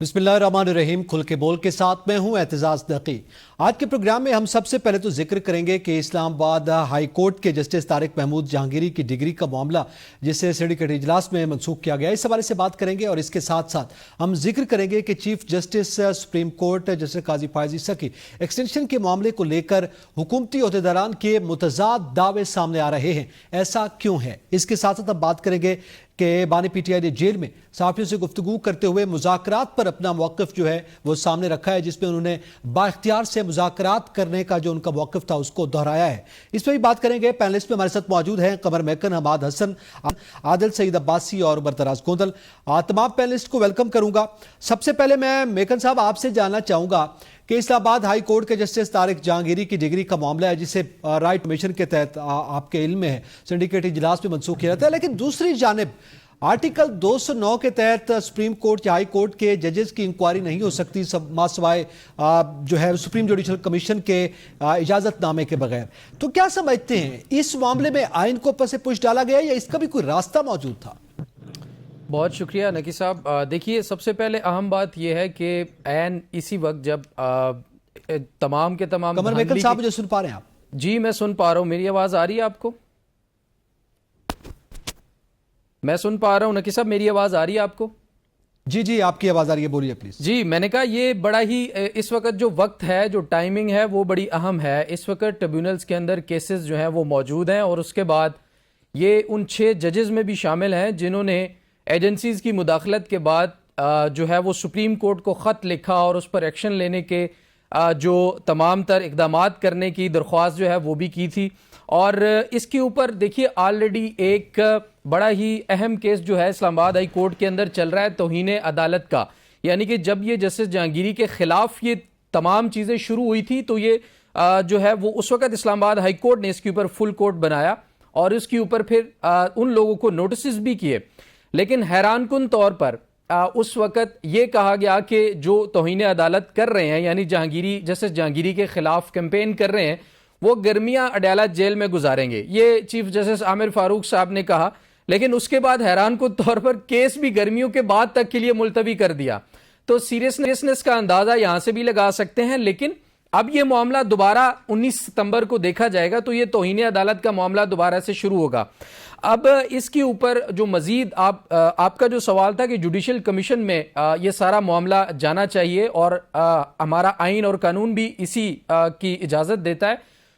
بسم اللہ الرحمن الرحیم. کھل کے بول کے ساتھ میں ہوں اعتزاز نقی. آج کے پروگرام میں ہم سب سے پہلے تو ذکر کریں گے کہ اسلام آباد ہائی کورٹ کے جسٹس طارق محمود جہانگیری کی ڈگری کا معاملہ جسے سینڈیکیٹ اجلاس میں منسوخ کیا گیا، اس حوالے سے بات کریں گے. اور اس کے ساتھ ساتھ ہم ذکر کریں گے کہ chief justice supreme court justice قاضی فائز عیسیٰ کی ایکسٹینشن کے معاملے کو لے کر حکومتی عہدیداران کے متضاد دعوے سامنے آ رہے ہیں. ایسا کیوں ہے؟ اس کے ساتھ ساتھ ہم بات کریں گے کہ بانی پی ٹی آئی نے جیل میں صحافیوں سے گفتگو کرتے ہوئے مذاکرات پر اپنا موقف جو ہے وہ سامنے رکھا ہے، جس میں انہوں نے با اختیار سے مذاکرات کرنے کا جو ان کا موقف تھا اس کو دہرایا ہے. اس پہ بھی بات کریں گے. پینلسٹ میں ہمارے ساتھ موجود ہیں قمر میکن، حماد حسن، عادل سعید عباسی اور برطراز گوندل. تمام پینلسٹ کو ویلکم کروں گا. سب سے پہلے میں میکن صاحب آپ سے جاننا چاہوں گا کہ اسلام آباد ہائی کورٹ کے جسٹس طارق جہانگیری کی ڈگری کا معاملہ ہے جسے رائٹ کمیشن کے تحت آپ کے علم میں ہے سینڈیکیٹ اجلاس میں منسوخ کیا جاتا ہے، لیکن دوسری جانب آرٹیکل 209 کے تحت سپریم کورٹ یا ہائی کورٹ کے ججز کی انکوائری نہیں ہو سکتی ماں سوائے جو ہے سپریم جوڈیشل کمیشن کے اجازت نامے کے بغیر. تو کیا سمجھتے ہیں اس معاملے میں آئین کو پس پش ڈالا گیا یا اس کا بھی کوئی راستہ موجود تھا؟ بہت شکریہ نقی صاحب. دیکھیے، سب سے پہلے اہم بات یہ ہے کہ عین اسی وقت جب تمام کے تمام قمر میکن صاحب مجھے سن پا رہے ہیں آپ؟ جی میں سن پا رہا ہوں. میری آواز آ رہی ہے آپ کو؟ میں سن پا رہا ہوں نقی صاحب، میری آواز آ رہی ہے آپ کو؟ جی جی آپ کی آواز آ رہی ہے، بولیے پلیز. جی میں نے کہا یہ بڑا ہی اس وقت جو وقت ہے، جو ٹائمنگ ہے وہ بڑی اہم ہے. اس وقت ٹریبیونلز کے اندر کیسز جو ہیں وہ موجود ہیں، اور اس کے بعد یہ ان 6 ججز میں بھی شامل ہیں جنہوں نے ایجنسیز کی مداخلت کے بعد جو ہے وہ سپریم کورٹ کو خط لکھا اور اس پر ایکشن لینے کے جو تمام تر اقدامات کرنے کی درخواست جو ہے وہ بھی کی تھی. اور اس کے اوپر دیکھیے آلریڈی ایک بڑا ہی اہم کیس جو ہے اسلام آباد ہائی کورٹ کے اندر چل رہا ہے توہین عدالت کا. یعنی کہ جب یہ جسٹس جہانگیری کے خلاف یہ تمام چیزیں شروع ہوئی تھی تو یہ جو ہے وہ اس وقت اسلام آباد ہائی کورٹ نے اس کے اوپر فل کورٹ بنایا اور اس کے اوپر پھر ان لوگوں کو نوٹسز بھی کیے. لیکن حیران کن طور پر اس وقت یہ کہا گیا کہ جو توہین عدالت کر رہے ہیں، یعنی جہانگیری جسٹس جہانگیری کے خلاف کیمپین کر رہے ہیں، وہ گرمیاں اڈیالہ جیل میں گزاریں گے. یہ چیف جسٹس عامر فاروق صاحب نے کہا، لیکن اس کے بعد حیران کن طور پر کیس بھی گرمیوں کے بعد تک کے لیے ملتوی کر دیا. تو سیریسنس کا اندازہ یہاں سے بھی لگا سکتے ہیں. لیکن اب یہ معاملہ دوبارہ 19 ستمبر کو دیکھا جائے گا تو یہ توہین عدالت کا معاملہ دوبارہ سے شروع ہوگا. اب اس کے اوپر جو مزید آپ کا جو سوال تھا کہ جوڈیشل کمیشن میں یہ سارا معاملہ جانا چاہیے اور ہمارا آئین اور قانون بھی اسی کی اجازت دیتا ہے،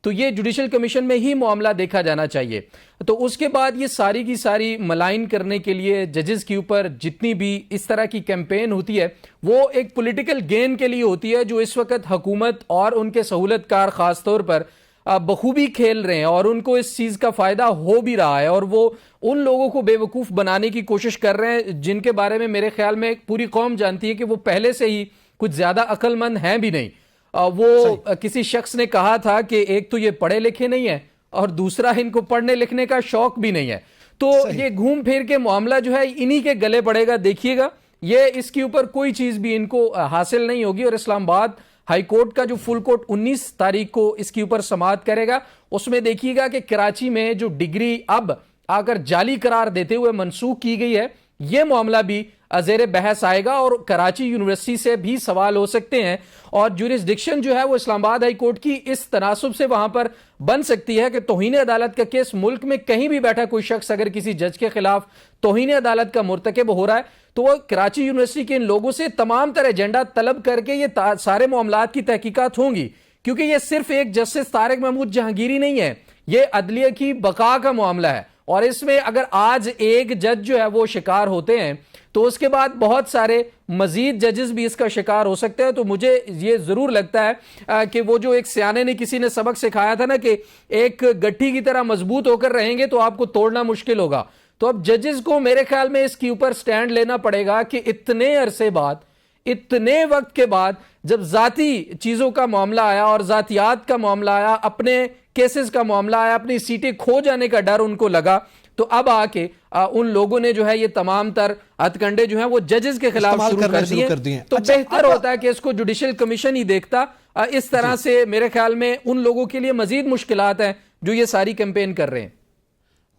تو یہ جوڈیشل کمیشن میں ہی معاملہ دیکھا جانا چاہیے. تو اس کے بعد یہ ساری کی ساری ملائن کرنے کے لیے ججز کے اوپر جتنی بھی اس طرح کی کیمپین ہوتی ہے وہ ایک پولیٹیکل گین کے لیے ہوتی ہے، جو اس وقت حکومت اور ان کے سہولت کار خاص طور پر بخوبی کھیل رہے ہیں اور ان کو اس چیز کا فائدہ ہو بھی رہا ہے، اور وہ ان لوگوں کو بے وقوف بنانے کی کوشش کر رہے ہیں جن کے بارے میں میرے خیال میں پوری قوم جانتی ہے کہ وہ پہلے سے ہی کچھ زیادہ عقل مند ہیں بھی نہیں. وہ کسی شخص نے کہا تھا کہ ایک تو یہ پڑھے لکھے نہیں ہیں اور دوسرا ان کو پڑھنے لکھنے کا شوق بھی نہیں ہے. تو یہ گھوم پھر کے معاملہ جو ہے انہی کے گلے پڑے گا. دیکھیے گا یہ اس کے اوپر کوئی چیز بھی ان کو حاصل نہیں ہوگی. اور اسلام آباد ہائی کورٹ کا جو فل کورٹ 19 تاریخ کو اس کے اوپر سماعت کرے گا، اس میں دیکھیے گا کہ کراچی میں جو ڈگری اب آ کر جعلی قرار دیتے ہوئے منسوخ کی گئی ہے، یہ معاملہ بھی زیر بحث آئے گا اور کراچی یونیورسٹی سے بھی سوال ہو سکتے ہیں. اور جورسڈکشن جو ہے وہ اسلام آباد ہائی کورٹ کی اس تناسب سے وہاں پر بن سکتی ہے کہ توہین عدالت کا کیس ملک میں کہیں بھی بیٹھا کوئی شخص اگر کسی جج کے خلاف توہین عدالت کا مرتکب ہو رہا ہے تو وہ کراچی یونیورسٹی کے ان لوگوں سے تمام تر ایجنڈا طلب کر کے یہ سارے معاملات کی تحقیقات ہوں گی. کیونکہ یہ صرف ایک جسٹس طارق محمود جہانگیری نہیں ہے، یہ عدلیہ کی بقا کا معاملہ ہے. اور اس میں اگر آج ایک جج جو ہے وہ شکار ہوتے ہیں تو اس کے بعد بہت سارے مزید ججز بھی اس کا شکار ہو سکتے ہیں. تو مجھے یہ ضرور لگتا ہے کہ وہ جو ایک سیانے نے کسی نے سبق سکھایا تھا نا کہ ایک گٹھی کی طرح مضبوط ہو کر رہیں گے تو آپ کو توڑنا مشکل ہوگا. تو اب ججز کو میرے خیال میں اس کے اوپر سٹینڈ لینا پڑے گا کہ اتنے عرصے بعد، اتنے وقت کے بعد جب ذاتی چیزوں کا معاملہ آیا اور ذاتیات کا معاملہ آیا، اپنے کیسز کا معاملہ آیا، اپنی سیٹیں کھو جانے کا ڈر ان کو لگا، تو اب آ کے ان لوگوں نے جو ہے یہ تمام تر ہتھ کنڈے جو ہیں وہ ججز کے خلاف شروع کر دیے. تو بہتر ہوتا ہے کہ اس کو جوڈیشل کمیشن ہی دیکھتا. اس طرح سے میرے خیال میں ان لوگوں کے لیے مزید مشکلات ہیں جو یہ ساری کیمپین کر رہے ہیں.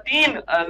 3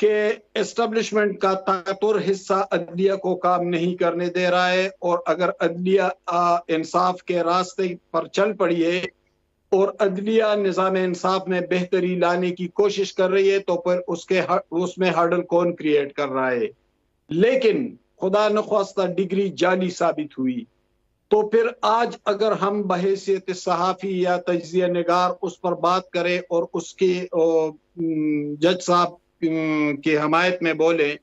کہ اسٹیبلشمنٹ کا طاقتور حصہ عدلیہ کو کام نہیں کرنے دے رہا ہے، اور اگر عدلیہ انصاف کے راستے پر چل پڑی ہے اور عدلیہ نظام انصاف میں بہتری لانے کی کوشش کر رہی ہے تو پھر اس میں ہرڈل کون کریٹ کر رہا ہے؟ لیکن خدا نخواستہ ڈگری جعلی ثابت ہوئی تو پھر آج اگر ہم بحیثیت صحافی یا تجزیہ نگار اس پر بات کریں اور اس کے جج صاحب کی حمایت میں بولیں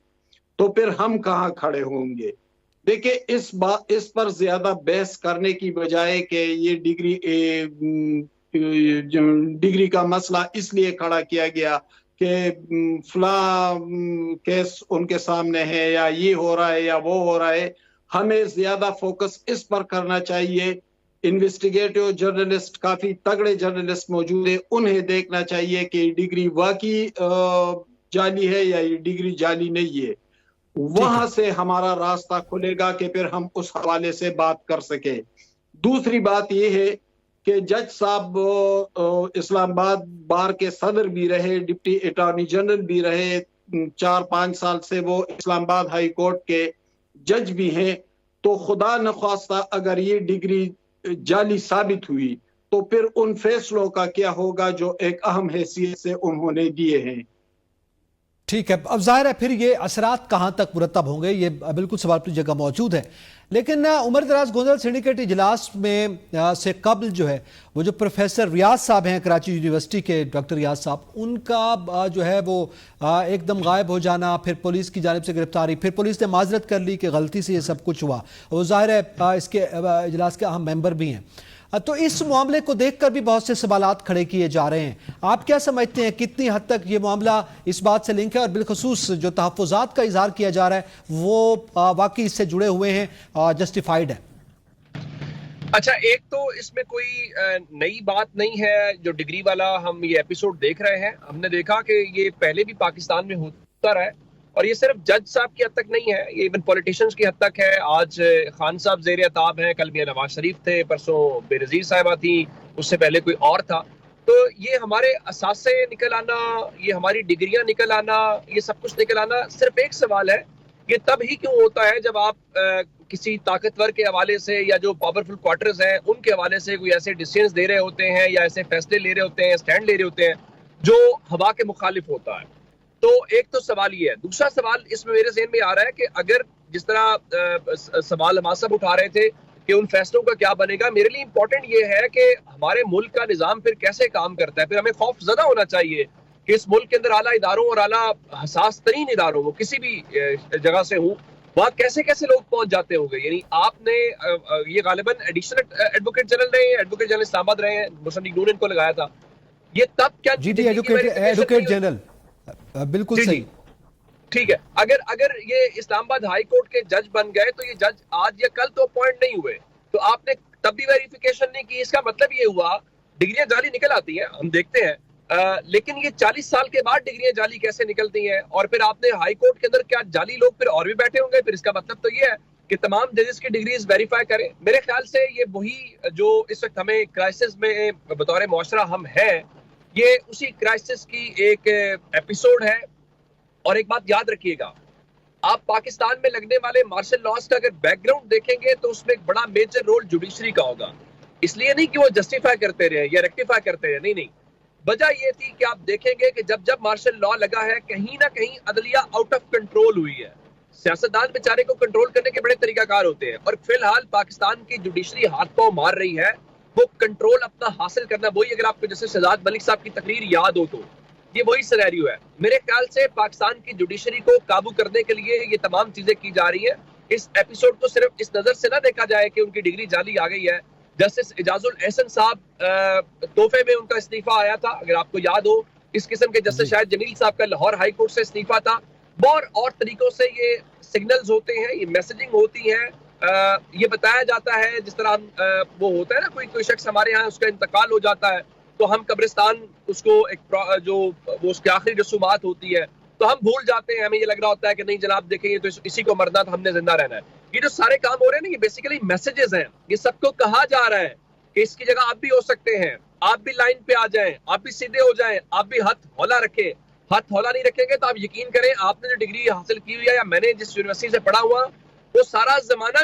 تو پھر ہم کہاں کھڑے ہوں گے؟ دیکھیں اس پر زیادہ بحث کرنے کی بجائے کہ یہ ڈگری کا مسئلہ اس لیے کھڑا کیا گیا کہ فلاں کیس ان کے سامنے ہے یا یہ ہو رہا ہے یا وہ ہو رہا ہے، ہمیں زیادہ فوکس اس پر کرنا چاہیے. انویسٹیگیٹو جرنلسٹ کافی تگڑے جرنلسٹ موجود ہیں، انہیں دیکھنا چاہیے کہ ڈگری واقعی جعلی ہے یا یہ ڈگری جعلی نہیں ہے. وہاں سے ہمارا راستہ کھلے گا کہ پھر ہم اس حوالے سے بات کر سکیں. دوسری بات یہ ہے کہ جج صاحب اسلام آباد بار کے صدر بھی رہے، ڈپٹی اٹارنی جنرل بھی رہے، 4-5 سال سے وہ اسلام آباد ہائی کورٹ کے جج بھی ہیں. تو خدا نخواستہ اگر یہ ڈگری جعلی ثابت ہوئی تو پھر ان فیصلوں کا کیا ہوگا جو ایک اہم حیثیت سے انہوں نے دیے ہیں. ٹھیک ہے، اب ظاہر ہے پھر یہ اثرات کہاں تک مرتب ہوں گے، یہ بالکل سوال کی جگہ موجود ہے. لیکن عمر دراز گونزل سنڈیکیٹ اجلاس میں سے قبل جو ہے وہ جو پروفیسر ریاض صاحب ہیں کراچی یونیورسٹی کے، ڈاکٹر ریاض صاحب، ان کا جو ہے وہ ایک دم غائب ہو جانا، پھر پولیس کی جانب سے گرفتاری، پھر پولیس نے معذرت کر لی کہ غلطی سے یہ سب کچھ ہوا. وہ ظاہر ہے اس کے اجلاس کے اہم ممبر بھی ہیں. تو اس معاملے کو دیکھ کر بھی بہت سے سوالات کھڑے کیے جا رہے ہیں. آپ کیا سمجھتے ہیں کتنی حد تک یہ معاملہ اس بات سے لنک ہے، اور بالخصوص جو تحفظات کا اظہار کیا جا رہا ہے وہ واقعی اس سے جڑے ہوئے ہیں، جسٹیفائیڈ ہے؟ اچھا، ایک تو اس میں کوئی نئی بات نہیں ہے. جو ڈگری والا ہم یہ ایپیسوڈ دیکھ رہے ہیں، ہم نے دیکھا کہ یہ پہلے بھی پاکستان میں ہوتا رہا ہے، اور یہ صرف جج صاحب کی حد تک نہیں ہے، یہ ایون پولیٹیشنز کی حد تک ہے. آج خان صاحب زیر عتاب ہیں، کل میاں نواز شریف تھے، پرسوں بے نظیر صاحبہ تھیں، اس سے پہلے کوئی اور تھا. تو یہ ہمارے اثاثے نکل آنا، یہ ہماری ڈگریاں نکل آنا، یہ سب کچھ نکل آنا صرف ایک سوال ہے، یہ تب ہی کیوں ہوتا ہے جب آپ کسی طاقتور کے حوالے سے یا جو پاورفل کوارٹرز ہیں ان کے حوالے سے کوئی ایسے ڈیسیژنز دے رہے ہوتے ہیں یا ایسے فیصلے لے رہے ہوتے ہیں، سٹینڈ لے رہے ہوتے ہیں جو ہوا کے مخالف ہوتا ہے. تو ایک تو سوال یہ ہے. دوسرا سوال اس میں میرے ذہن میں آ رہا ہے کہ اگر جس طرح سوال ہم سب اٹھا رہے تھے کہ ان فیصلوں کا کیا بنے گا، میرے لیے امپورٹنٹ یہ ہے کہ ہمارے ملک کا نظام پھر کیسے کام کرتا ہے. پھر ہمیں خوف زدہ ہونا چاہیے کہ اس ملک کے اندر اعلیٰ اداروں اور اعلیٰ حساس ترین اداروں، وہ کسی بھی جگہ سے ہوں، وہاں کیسے کیسے لوگ پہنچ جاتے ہوں گے. یعنی آپ نے یہ غالباً ایڈیشنل ایڈوکیٹ جنرل رہے ہیں، ایڈوکیٹ جنرل اسلام آباد رہے ہیں، مسلم لیگ نون ان کو لگایا تھا. یہ تب کیا ایڈوکیٹ جنرل بالکل صحیح. ٹھیک ہے، اگر یہ اسلام آباد ہائی کورٹ کے جج بن گئے تو یہ جج آج یا کل تو اپوائنٹ نہیں ہوئے، تو آپ نے تب بھی ویریفیکیشن نہیں کی. اس کا مطلب یہ ہوا ڈگریاں جعلی نکل آتی ہیں، ہم دیکھتے ہیں، لیکن یہ 40 سال کے بعد ڈگریاں جعلی کیسے نکلتی ہیں؟ اور پھر آپ نے ہائی کورٹ کے اندر کیا جعلی لوگ پھر اور بھی بیٹھے ہوں گے؟ پھر اس کا مطلب تو یہ ہے کہ تمام ججز کی ڈگریز ویریفائی کریں. میرے خیال سے یہ وہی جو اس وقت ہمیں کرائسس میں بطور معاشرہ ہم ہیں، یہ اسی کرائسس کی ایک ایپیسوڈ ہے. اور ایک بات یاد رکھیے گا، آپ پاکستان میں لگنے والے مارشل لاز کا اگر بیک گراؤنڈ دیکھیں گے تو اس میں ایک بڑا میجر رول جوڈیشری کا ہوگا. اس لیے نہیں کہ وہ جسٹیفائی کرتے رہے یا ریکٹیفائی کرتے رہے، نہیں. وجہ یہ تھی کہ آپ دیکھیں گے کہ جب مارشل لا لگا ہے، کہیں نہ کہیں عدلیہ آؤٹ آف کنٹرول ہوئی ہے. سیاستدان بیچارے کو کنٹرول کرنے کے بڑے طریقہ کار ہوتے ہیں، اور فی الحال پاکستان کی جوڈیشری ہاتھ پاؤں مار رہی ہے وہ کنٹرول اپنا حاصل کرنا. وہی اگر آپ کو جیسے شہزاد ملک صاحب کی تقریر یاد ہو تو یہ وہی سینیریو ہے. میرے خیال سے پاکستان کی جوڈیشری کو قابو کرنے کے لیے یہ تمام چیزیں کی جا رہی ہیں. اس ایپیسوڈ کو صرف اس نظر سے نہ دیکھا جائے کہ ان کی ڈگری جعلی آ گئی ہے. جسٹس اعجاز الاحسن صاحب تحفے میں ان کا استعفیٰ آیا تھا، اگر آپ کو یاد ہو. اس قسم کے جسٹس شاہد جمیل صاحب کا لاہور ہائی کورٹ سے استعفیٰ تھا. اور طریقوں سے یہ سگنلز ہوتے ہیں، یہ میسجنگ ہوتی ہے. یہ بتایا جاتا ہے جس طرح وہ ہوتا ہے نا، کوئی شخص ہمارے ہاں اس کا انتقال ہو جاتا ہے تو ہم قبرستان اس کو ایک جو وہ اس کی آخری رسومات ہوتی ہے تو ہم بھول جاتے ہیں. ہمیں یہ لگ رہا ہوتا ہے کہ نہیں جناب دیکھیں یہ تو اسی کو مرنا تھا، ہم نے زندہ رہنا ہے. یہ جو سارے کام ہو رہے ہیں نا، یہ بیسیکلی میسیجز ہیں. یہ سب کو کہا جا رہا ہے کہ اس کی جگہ آپ بھی ہو سکتے ہیں، آپ بھی لائن پہ آ جائیں، آپ بھی سیدھے ہو جائیں، آپ بھی ہاتھ ہولا رکھیں. ہاتھ ہولہ نہیں رکھیں گے تو آپ یقین کریں آپ نے جو ڈگری حاصل کی ہوئی ہے یا میں نے جس یونیورسٹی سے پڑھا ہوا وہ سارا زمانہ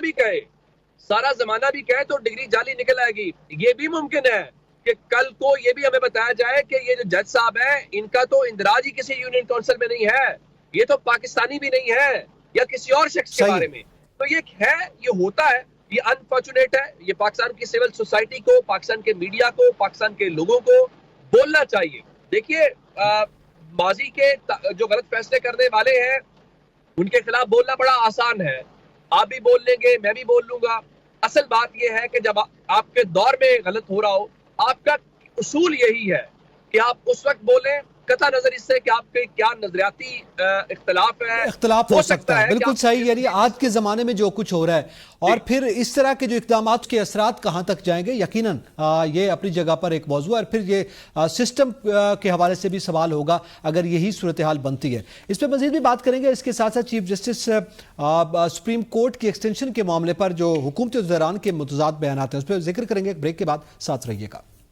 بھی کہے تو ڈگری جعلی نکل آئے گی. یہ بھی ممکن ہے کہ کل کو یہ بھی ہمیں بتایا جائے کہ یہ جو جج صاحب ہیں ان کا تو اندراج ہی کسی یونین کونسل میں نہیں ہے, یہ تو پاکستانی بھی نہیں ہے یا کسی اور شخص کے بارے میں. تو یہ ہے, یہ ہوتا ہے, یہ انفارچونیٹ ہے. یہ پاکستان کی سول سوسائٹی کو, پاکستان کے میڈیا کو, پاکستان کے لوگوں کو بولنا چاہیے. دیکھیے ماضی کے جو غلط فیصلے کرنے والے ہیں ان کے خلاف بولنا بڑا آسان ہے, آپ بھی بول لیں گے, میں بھی بول لوں گا. اصل بات یہ ہے کہ جب آپ کے دور میں غلط ہو رہا ہو, آپ کا اصول یہی ہے کہ آپ اس وقت بولیں قطع نظر اس سے کہ آپ کے کیا نظریاتی اختلاف ہو سکتا ہے. بالکل صحیح. یعنی آج کے زمانے میں جو کچھ ہو رہا ہے اور پھر اس طرح کے جو اقدامات کے اثرات کہاں تک جائیں گے, یقیناً یہ اپنی جگہ پر ایک موضوع ہے, اور پھر یہ سسٹم کے حوالے سے بھی سوال ہوگا اگر یہی صورتحال بنتی ہے. اس پہ مزید بھی بات کریں گے. اس کے ساتھ ساتھ چیف جسٹس سپریم کورٹ کی ایکسٹینشن کے معاملے پر جو حکومت وزیران کے متضاد بیانات ہیں اس پہ ذکر کریں گے. ایک بریک کے بعد ساتھ رہیے گا.